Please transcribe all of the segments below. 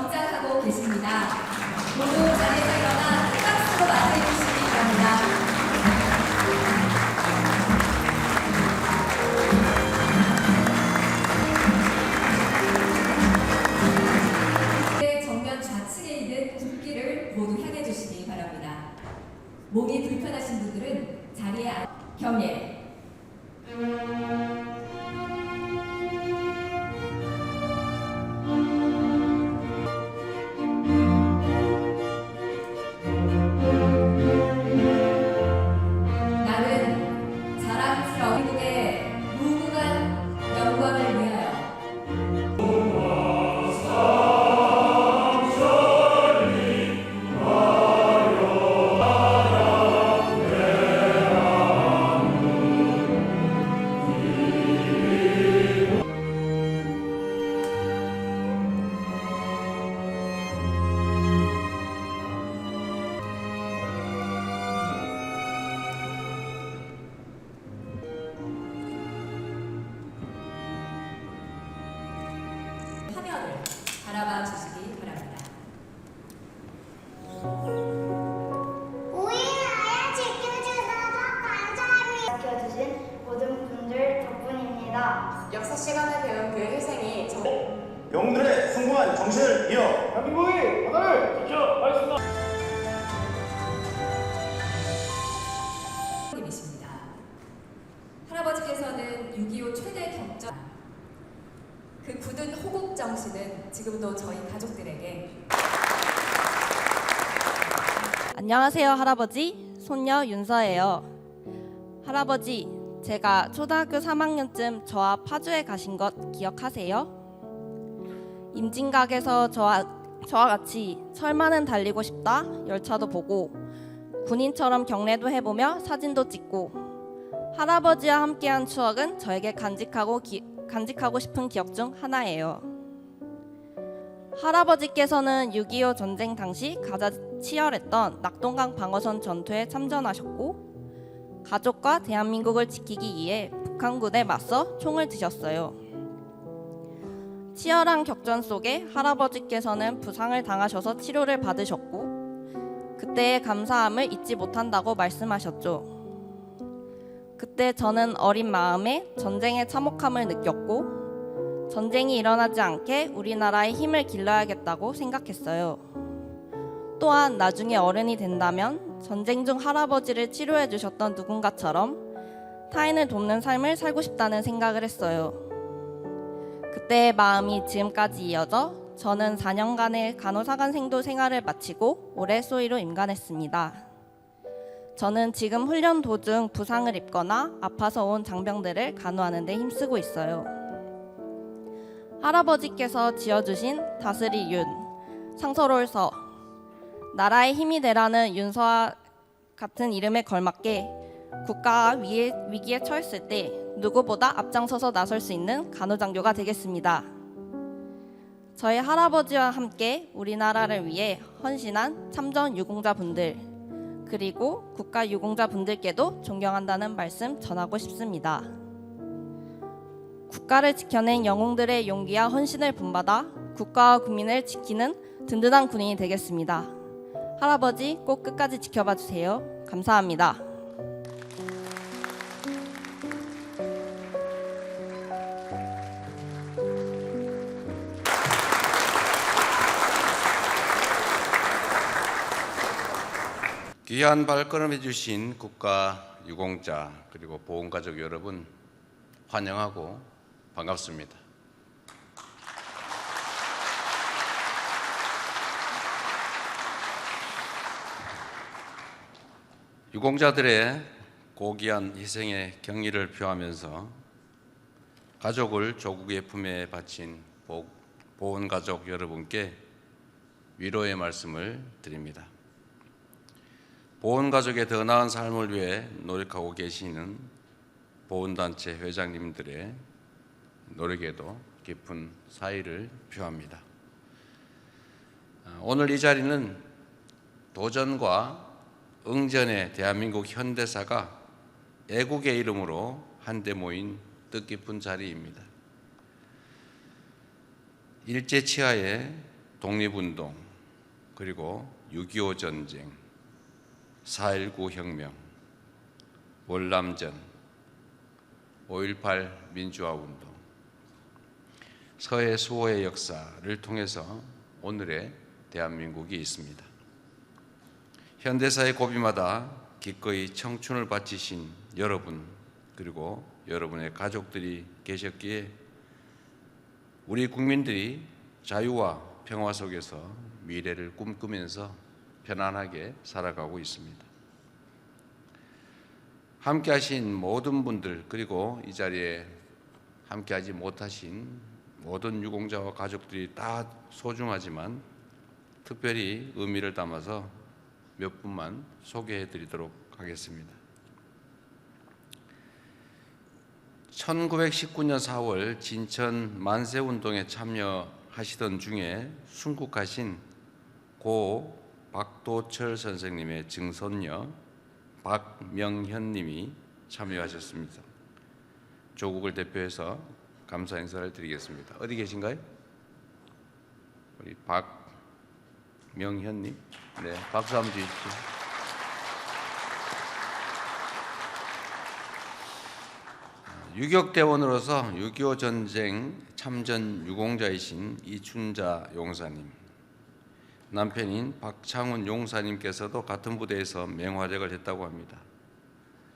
입장하고 계십니다. 모두 자리에서 일어나 큰 박수로 맞이해 주시기 바랍니다. 정면 좌측에 있는 국기를 모두 향해 주시기 바랍니다. 몸이 불편하신 분들은 자리에 경례. 나는 자랑스러운 한국의 무궁한 영광을 위하여 화면을 바라봐 주시기 바랍니다. 우리나라 지켜주셔서 감사합니다. 지켜주신 모든 분들 덕분입니다. 역사 시간에 배운 그 희생이 영웅들의 숭고한 정신을 이어 대한민국의 바다를 지켜하겠습니다. 님이십니다. 할아버지께서는 6.25 최대 격전 그 굳은 호국 정신은 지금도 저희 가족들에게 안녕하세요, 할아버지. 손녀 윤서예요. 할아버지, 제가 초등학교 3학년쯤 저와 파주에 가신 것 기억하세요? 임진각에서 저와 같이 철만은 달리고 싶다 열차도 보고 군인처럼 경례도 해보며 사진도 찍고 할아버지와 함께한 추억은 저에게 간직하고 싶은 기억 중 하나예요. 할아버지께서는 6.25 전쟁 당시 가장 치열했던 낙동강 방어선 전투에 참전하셨고 가족과 대한민국을 지키기 위해 북한군에 맞서 총을 드셨어요. 치열한 격전 속에 할아버지께서는 부상을 당하셔서 치료를 받으셨고 그때의 감사함을 잊지 못한다고 말씀하셨죠. 그때 저는 어린 마음에 전쟁의 참혹함을 느꼈고 전쟁이 일어나지 않게 우리나라의 힘을 길러야겠다고 생각했어요. 또한 나중에 어른이 된다면 전쟁 중 할아버지를 치료해 주셨던 누군가처럼 타인을 돕는 삶을 살고 싶다는 생각을 했어요. 그때의 마음이 지금까지 이어져 저는 4년간의 간호사관생도 생활을 마치고 올해 소위로 임관했습니다. 저는 지금 훈련 도중 부상을 입거나 아파서 온 장병들을 간호하는 데 힘쓰고 있어요. 할아버지께서 지어주신 다스리 윤, 상서로울 서, 나라의 힘이 되라는 윤서와 같은 이름에 걸맞게 국가가 위기에 처했을 때 누구보다 앞장서서 나설 수 있는 간호장교가 되겠습니다. 저희 할아버지와 함께 우리나라를 위해 헌신한 참전 유공자분들 그리고 국가 유공자분들께도 존경한다는 말씀 전하고 싶습니다. 국가를 지켜낸 영웅들의 용기와 헌신을 본받아 국가와 국민을 지키는 든든한 군인이 되겠습니다. 할아버지 꼭 끝까지 지켜봐 주세요. 감사합니다. 귀한 발걸음해 주신 국가 유공자 그리고 보훈가족 여러분 환영하고 반갑습니다. 유공자들의 고귀한 희생에 경의를 표하면서 가족을 조국의 품에 바친 보훈가족 여러분께 위로의 말씀을 드립니다. 보훈가족의 더 나은 삶을 위해 노력하고 계시는 보훈단체 회장님들의 노력에도 깊은 사의를 표합니다. 오늘 이 자리는 도전과 응전의 대한민국 현대사가 애국의 이름으로 한데 모인 뜻깊은 자리입니다. 일제치하의 독립운동, 그리고 6.25 전쟁, 4.19 혁명, 월남전, 5.18 민주화운동, 서해 수호의 역사를 통해서 오늘의 대한민국이 있습니다. 현대사의 고비마다 기꺼이 청춘을 바치신 여러분, 그리고 여러분의 가족들이 계셨기에 우리 국민들이 자유와 평화 속에서 미래를 꿈꾸면서 편안하게 살아가고 있습니다. 함께하신 모든 분들, 그리고 이 자리에 함께하지 못하신 모든 유공자와 가족들이 다 소중하지만 특별히 의미를 담아서 몇 분만 소개해 드리도록 하겠습니다. 1919년 4월 진천 만세운동에 참여하시던 중에 순국하신 고 박도철 선생님의 증손녀 박명현님이 참여하셨습니다. 조국을 대표해서 감사 인사를 드리겠습니다. 어디 계신가요? 우리 박명현님, 네, 박수 한번 주십시오. 유격대원으로서 6.25 전쟁 참전 유공자이신 이춘자 용사님, 남편인 박창훈 용사님께서도 같은 부대에서 맹활약을 했다고 합니다.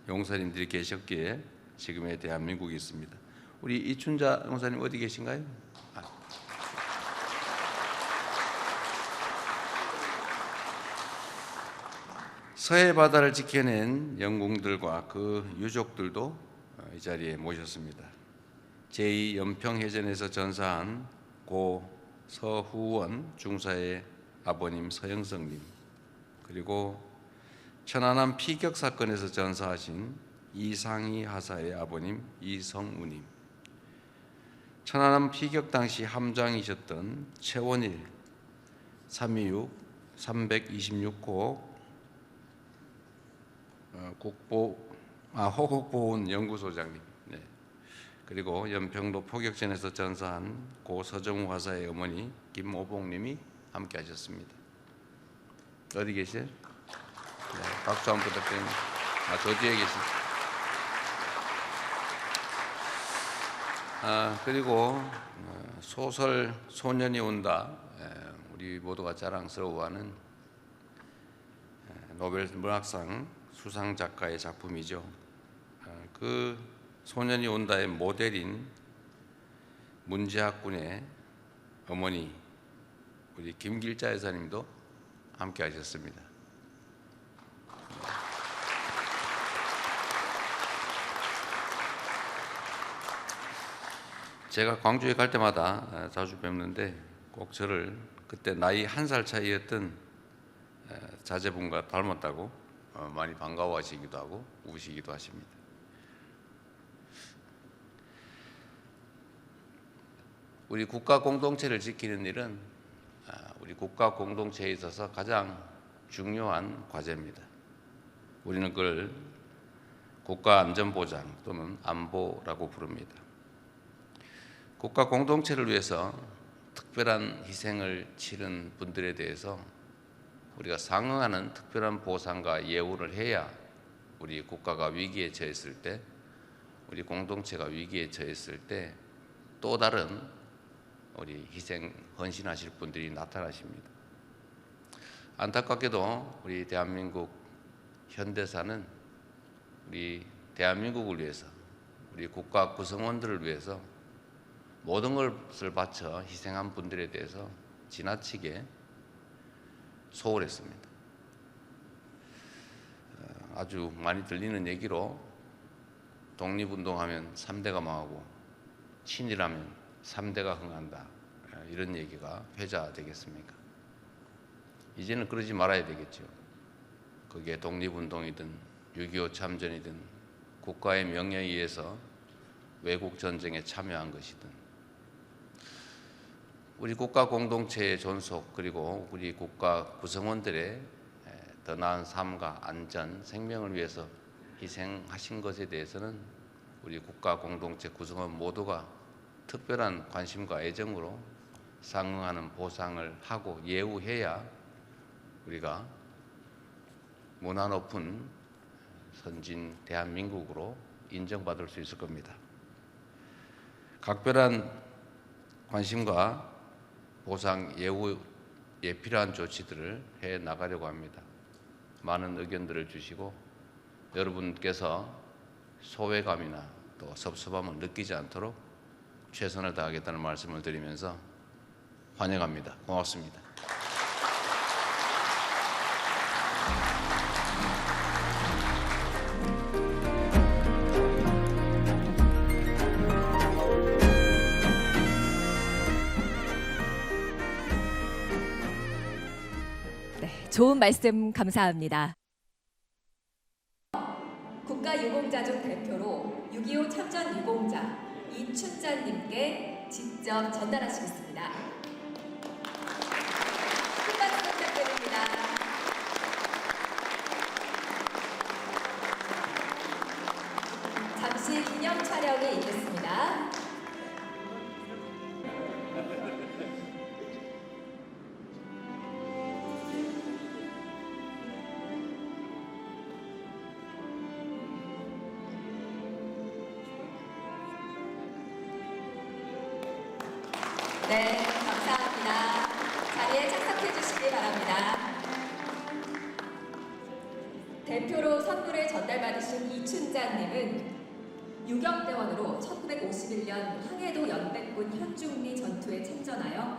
용사님들이 계셨기에 지금의 대한민국이 있습니다. 우리 이춘자 용사님 어디 계신가요? 서해 바다를 지켜낸 영웅들과 그 유족들도 이 자리에 모셨습니다. 제2연평해전에서 전사한 고 서후원 중사의 아버님 서영석님, 그리고 천안함 피격 사건에서 전사하신 이상희 하사의 아버님 이성우님, 천안함 피격 당시 함장이셨던 최원일 326 326호 호국보훈 연구소장님, 네. 그리고 연평도 포격전에서 전사한 고 서정우 하사의 어머니 김오봉님이 함께하셨습니다. 어디 계세요? 네, 박수 한번 부탁드립니다. 저 뒤에 계십니다. 그리고 소설 소년이 온다, 우리 모두가 자랑스러워하는 노벨 문학상 수상 작가의 작품이죠. 그 소년이 온다의 모델인 문재학 군의 어머니 우리 김길자 여사님도 함께 하셨습니다. 제가 광주에 갈 때마다 자주 뵙는데 꼭 저를 그때 나이 1살 차이였던 자제분과 닮았다고 많이 반가워하시기도 하고 우시기도 하십니다. 우리 국가 공동체를 지키는 일은 우리 국가 공동체에 있어서 가장 중요한 과제입니다. 우리는 그걸 국가 안전보장 또는 안보라고 부릅니다. 국가 공동체를 위해서 특별한 희생을 치른 분들에 대해서 우리가 상응하는 특별한 보상과 예우를 해야 우리 국가가 위기에 처했을 때, 우리 공동체가 위기에 처했을 때 또 다른 우리 희생, 헌신하실 분들이 나타나십니다. 안타깝게도 우리 대한민국 현대사는 우리 대한민국을 위해서, 우리 국가 구성원들을 위해서 모든 것을 바쳐 희생한 분들에 대해서 지나치게 소홀했습니다. 아주 많이 들리는 얘기로 독립운동하면 3대가 망하고 친일하면 3대가 흥한다, 이런 얘기가 회자되겠습니까? 이제는 그러지 말아야 되겠죠. 그게 독립운동이든 6.25 참전이든 국가의 명령에 의해서 외국 전쟁에 참여한 것이든 우리 국가 공동체의 존속, 그리고 우리 국가 구성원들의 더 나은 삶과 안전, 생명을 위해서 희생하신 것에 대해서는 우리 국가 공동체 구성원 모두가 특별한 관심과 애정으로 상응하는 보상을 하고 예우해야 우리가 문화 높은 선진 대한민국으로 인정받을 수 있을 겁니다. 각별한 관심과 보상 예우에 필요한 조치들을 해 나가려고 합니다. 많은 의견들을 주시고 여러분께서 소외감이나 또 섭섭함을 느끼지 않도록 최선을 다하겠다는 말씀을 드리면서 환영합니다. 고맙습니다. 네, 좋은 말씀 감사합니다. 국가유공자족 대표로 6.25 참전 유공자 이춘자님께 직접 전달하시겠습니다. 큰 박수 부탁드립니다. 잠시 기념 촬영이 있겠습니다. 네, 감사합니다. 자리에 착석해 주시기 바랍니다. 대표로 선물을 전달받으신 이춘자님은 유경대원으로 1951년 황해도 연백군 현중리 전투에 참전하여